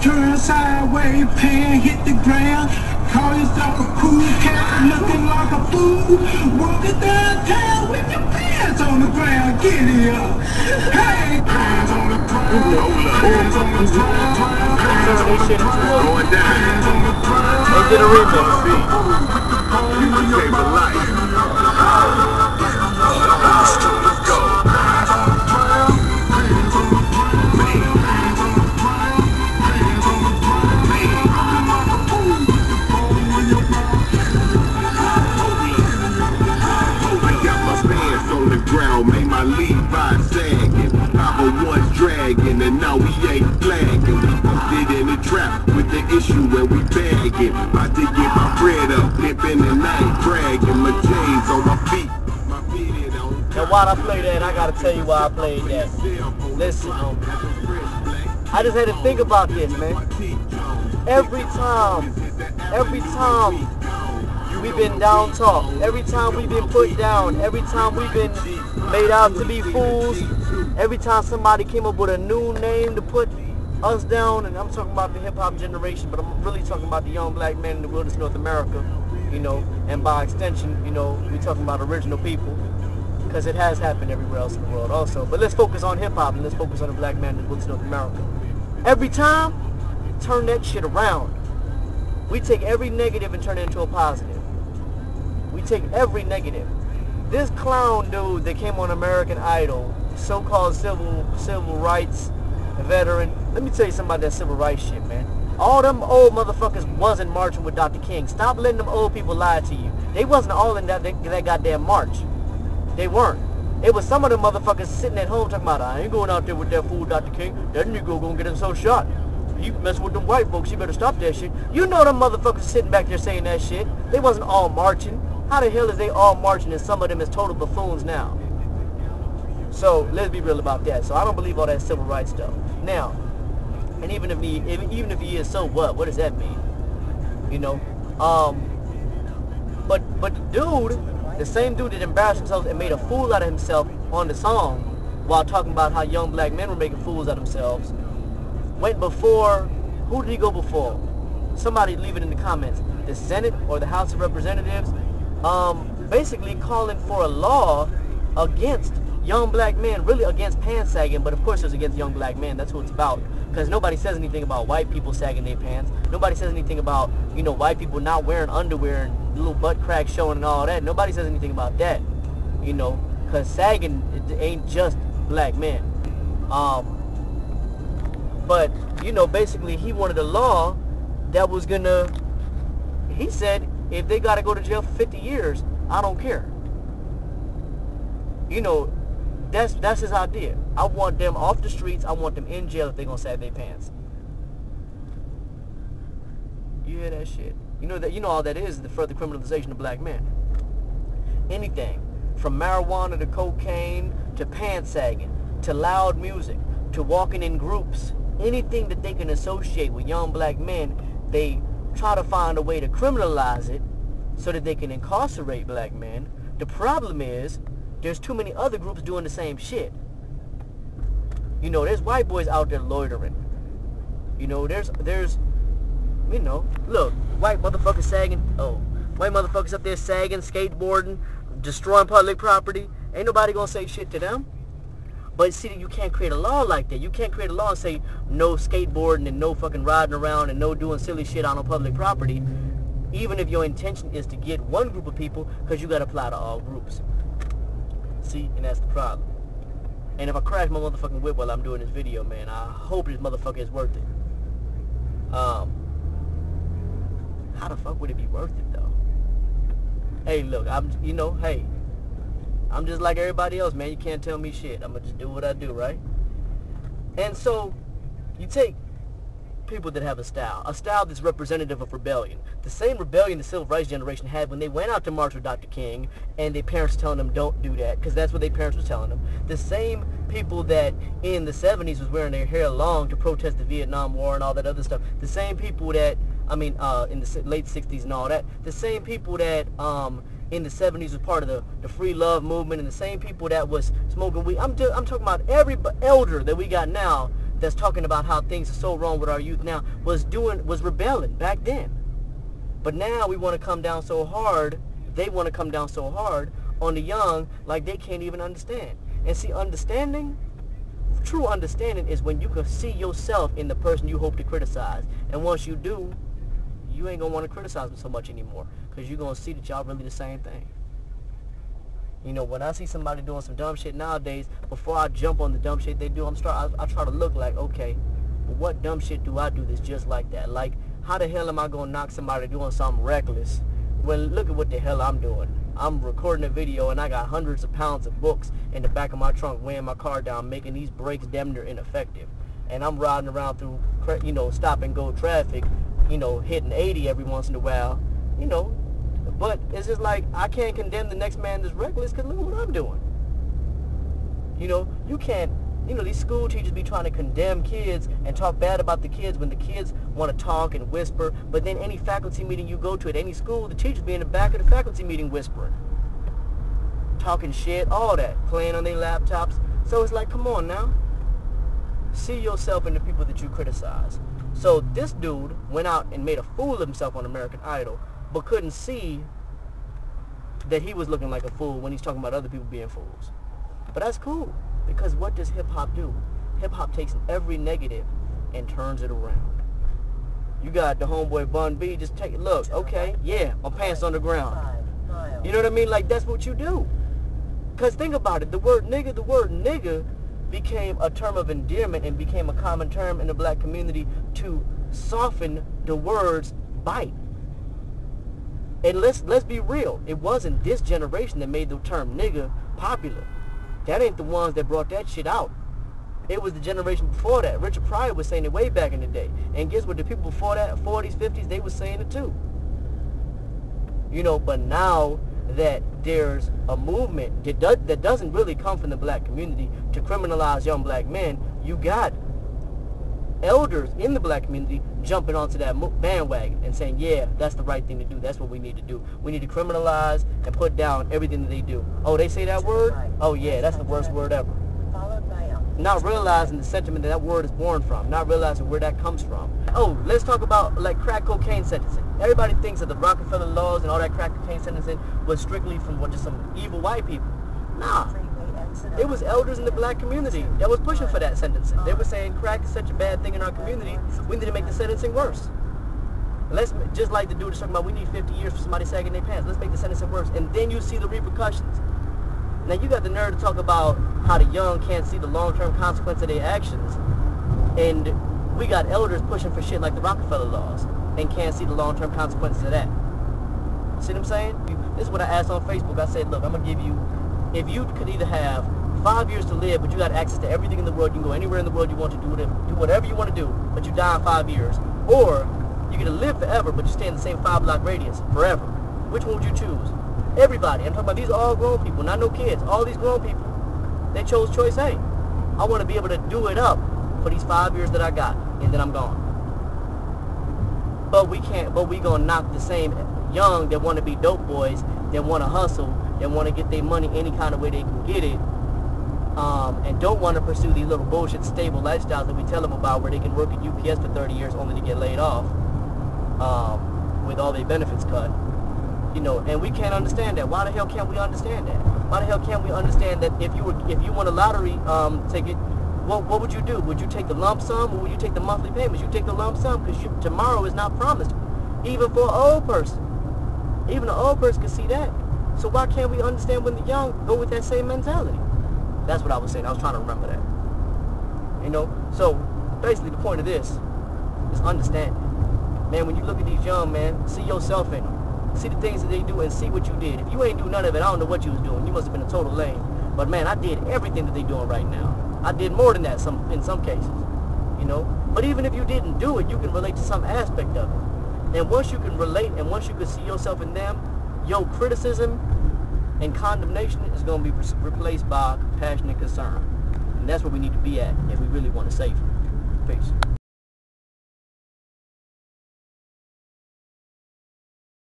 turn sideways, pan, hit the ground. Call yourself a cool cat, looking like a fool. Walking downtown with your pants on the ground, get it up. Hey, hands on the ground, hands on the ground, Going down. hands on the ground. They did a remix. You came to life. Let's go. Ground made my Levi sagging. I was dragging, and now we ain't flagging. Did in the trap with the issue where we bagging. About to get my bread up, dipping and I ain't bragging. My chains on my feet, my feet on. And why I play that, I gotta tell you why I played that. Listen, I just had to think about this, man. Every time we've been down talked, every time we've been put down, every time we've been made out to be fools, every time somebody came up with a new name to put us down, and I'm talking about the hip-hop generation, but I'm really talking about the young black men in the wilderness North America, you know, and by extension, you know, we're talking about original people, because it has happened everywhere else in the world also. But let's focus on hip-hop, and let's focus on the black man in the wilderness North America. Every time, turn that shit around. We take every negative and turn it into a positive. We take every negative. This clown dude that came on American Idol, so-called civil rights veteran, let me tell you something about that civil rights shit, man. All them old motherfuckers wasn't marching with Dr. King. Stop letting them old people lie to you. They wasn't all in that goddamn march. They weren't. It was some of them motherfuckers sitting at home talking about, I ain't going out there with that fool Dr. King. That nigga gonna get himself shot. You mess with them white folks, you better stop that shit. You know them motherfuckers sitting back there saying that shit. They wasn't all marching. How the hell is they all marching and some of them is total buffoons now? So let's be real about that. So I don't believe all that civil rights stuff. Now, and even if he is, so what? What does that mean? You know? But the dude, the same dude that embarrassed himself and made a fool out of himself on the song while talking about how young black men were making fools out of themselves, went before, who did he go before? Somebody leave it in the comments. The Senate or the House of Representatives, basically calling for a law against young black men, really against pants sagging, but of course it's against young black men. That's what it's about. Because nobody says anything about white people sagging their pants. Nobody says anything about, you know, white people not wearing underwear and little butt cracks showing and all that. Nobody says anything about that, you know, because sagging it ain't just black men. But, you know, basically he wanted a law that was gonna, he said, if they gotta go to jail for 50 years, I don't care. You know, that's his idea. I want them off the streets. I want them in jail if they're gonna sag their pants. You hear that shit? You know all that is the further criminalization of black men. Anything from marijuana to cocaine to pants sagging to loud music to walking in groups, anything that they can associate with young black men, they try to find a way to criminalize it so that they can incarcerate black men. The problem is there's too many other groups doing the same shit. You know, there's white boys out there loitering. You know, there's you know, look, white motherfuckers sagging. Oh, white motherfuckers up there sagging, skateboarding, destroying public property. Ain't nobody gonna say shit to them. But see, you can't create a law like that. You can't create a law and say no skateboarding and no fucking riding around and no doing silly shit on public property, even if your intention is to get one group of people, because you got to apply to all groups. See, and that's the problem. And if I crash my motherfucking whip while I'm doing this video, man, I hope this motherfucker is worth it. How the fuck would it be worth it, though? Hey, look, I'm just like everybody else, man. You can't tell me shit. I'm going to just do what I do, right? And so, you take people that have a style that's representative of rebellion. The same rebellion the civil rights generation had when they went out to march with Dr. King and their parents telling them don't do that, because that's what their parents were telling them. The same people that in the 70s was wearing their hair long to protest the Vietnam War and all that other stuff. The same people that, in the late 60s and all that. The same people that in the 70s was part of the free love movement, and the same people that was smoking weed. I'm talking about every elder that we got now that's talking about how things are so wrong with our youth now was rebelling back then. But now we want to come down so hard, they want to come down so hard on the young like they can't even understand. And see, understanding, true understanding is when you can see yourself in the person you hope to criticize. And once you do, you ain't going to want to criticize them so much anymore, because you're going to see that y'all really the same thing. You know, when I see somebody doing some dumb shit nowadays, before I jump on the dumb shit they do, I try to look like, okay, well, what dumb shit do I do that's just like that? Like, how the hell am I going to knock somebody doing something reckless when look at what the hell I'm doing? I'm recording a video and I got hundreds of pounds of books in the back of my trunk weighing my car down, making these brakes damn near ineffective. And I'm riding around through, you know, stop and go traffic, you know, hitting 80 every once in a while, you know. But it's just like, I can't condemn the next man that's reckless because look at what I'm doing. You know, you can't, you know, these school teachers be trying to condemn kids and talk bad about the kids when the kids want to talk and whisper. But then any faculty meeting you go to at any school, the teachers be in the back of the faculty meeting whispering. Talking shit, all that. Playing on their laptops. So it's like, come on now. See yourself in the people that you criticize. So this dude went out and made a fool of himself on American Idol, but couldn't see that he was looking like a fool when he's talking about other people being fools. But that's cool, because what does hip-hop do? Hip-hop takes every negative and turns it around. You got the homeboy Bun B, just take it, look, okay, yeah, my pants on the ground. You know what I mean? Like, that's what you do. Because think about it, the word nigga became a term of endearment and became a common term in the black community to soften the words bite. And let's be real, it wasn't this generation that made the term nigga popular. That ain't the ones that brought that shit out. It was the generation before that. Richard Pryor was saying it way back in the day. And guess what? The people before that, 40s, 50s, they were saying it too. You know, but now that there's a movement that doesn't really come from the black community to criminalize young black men, you got elders in the black community jumping onto that bandwagon and saying, yeah, that's the right thing to do. That's what we need to do. We need to criminalize and put down everything that they do. Oh, they say that word? Oh, yeah, that's the worst word ever. Not realizing the sentiment that word is born from. Not realizing where that comes from. Oh, let's talk about, like, crack cocaine sentencing. Everybody thinks that the Rockefeller laws and all that crack cocaine sentencing was strictly from just some evil white people. Nah. It was elders in the black community that was pushing for that sentencing. They were saying crack is such a bad thing in our community, we need to make the sentencing worse. Let's, just like the dude is talking about, we need 50 years for somebody sagging their pants. Let's make the sentencing worse. And then you see the repercussions. Now you got the nerve to talk about how the young can't see the long-term consequence of their actions. And we got elders pushing for shit like the Rockefeller laws and can't see the long-term consequences of that. See what I'm saying? This is what I asked on Facebook. I said, look, I'm going to give you, if you could either have 5 years to live, but you got access to everything in the world, you can go anywhere in the world you want to do whatever you want to do, but you die in 5 years. Or you get to live forever, but you stay in the same 5-block radius forever. Which one would you choose? Everybody. I'm talking about these are all grown people, not no kids. All these grown people, they chose choice A. I want to be able to do it up for these 5 years that I got, and then I'm gone. But we can't, but we gonna knock the same young that want to be dope boys, that want to hustle, that want to get their money any kind of way they can get it, and don't want to pursue these little bullshit stable lifestyles that we tell them about, where they can work at UPS for 30 years only to get laid off with all their benefits cut. You know, and we can't understand that. Why the hell can't we understand that? Why the hell can't we understand that if you won a lottery ticket, what would you do? Would you take the lump sum, or would you take the monthly payments? You take the lump sum because tomorrow is not promised, even for an old person. Even an old person can see that. So why can't we understand when the young go with that same mentality? That's what I was saying. I was trying to remember that. You know? So basically the point of this is understanding. Man, when you look at these young, man, see yourself in them. See the things that they do and see what you did. If you ain't do none of it, I don't know what you was doing. You must have been a total lame. But man, I did everything that they doing right now. I did more than that in some cases. You know? But even if you didn't do it, you can relate to some aspect of it. And once you can relate and once you can see yourself in them, your criticism and condemnation is going to be replaced by compassion and concern. And that's where we need to be at if we really want to save them. Peace.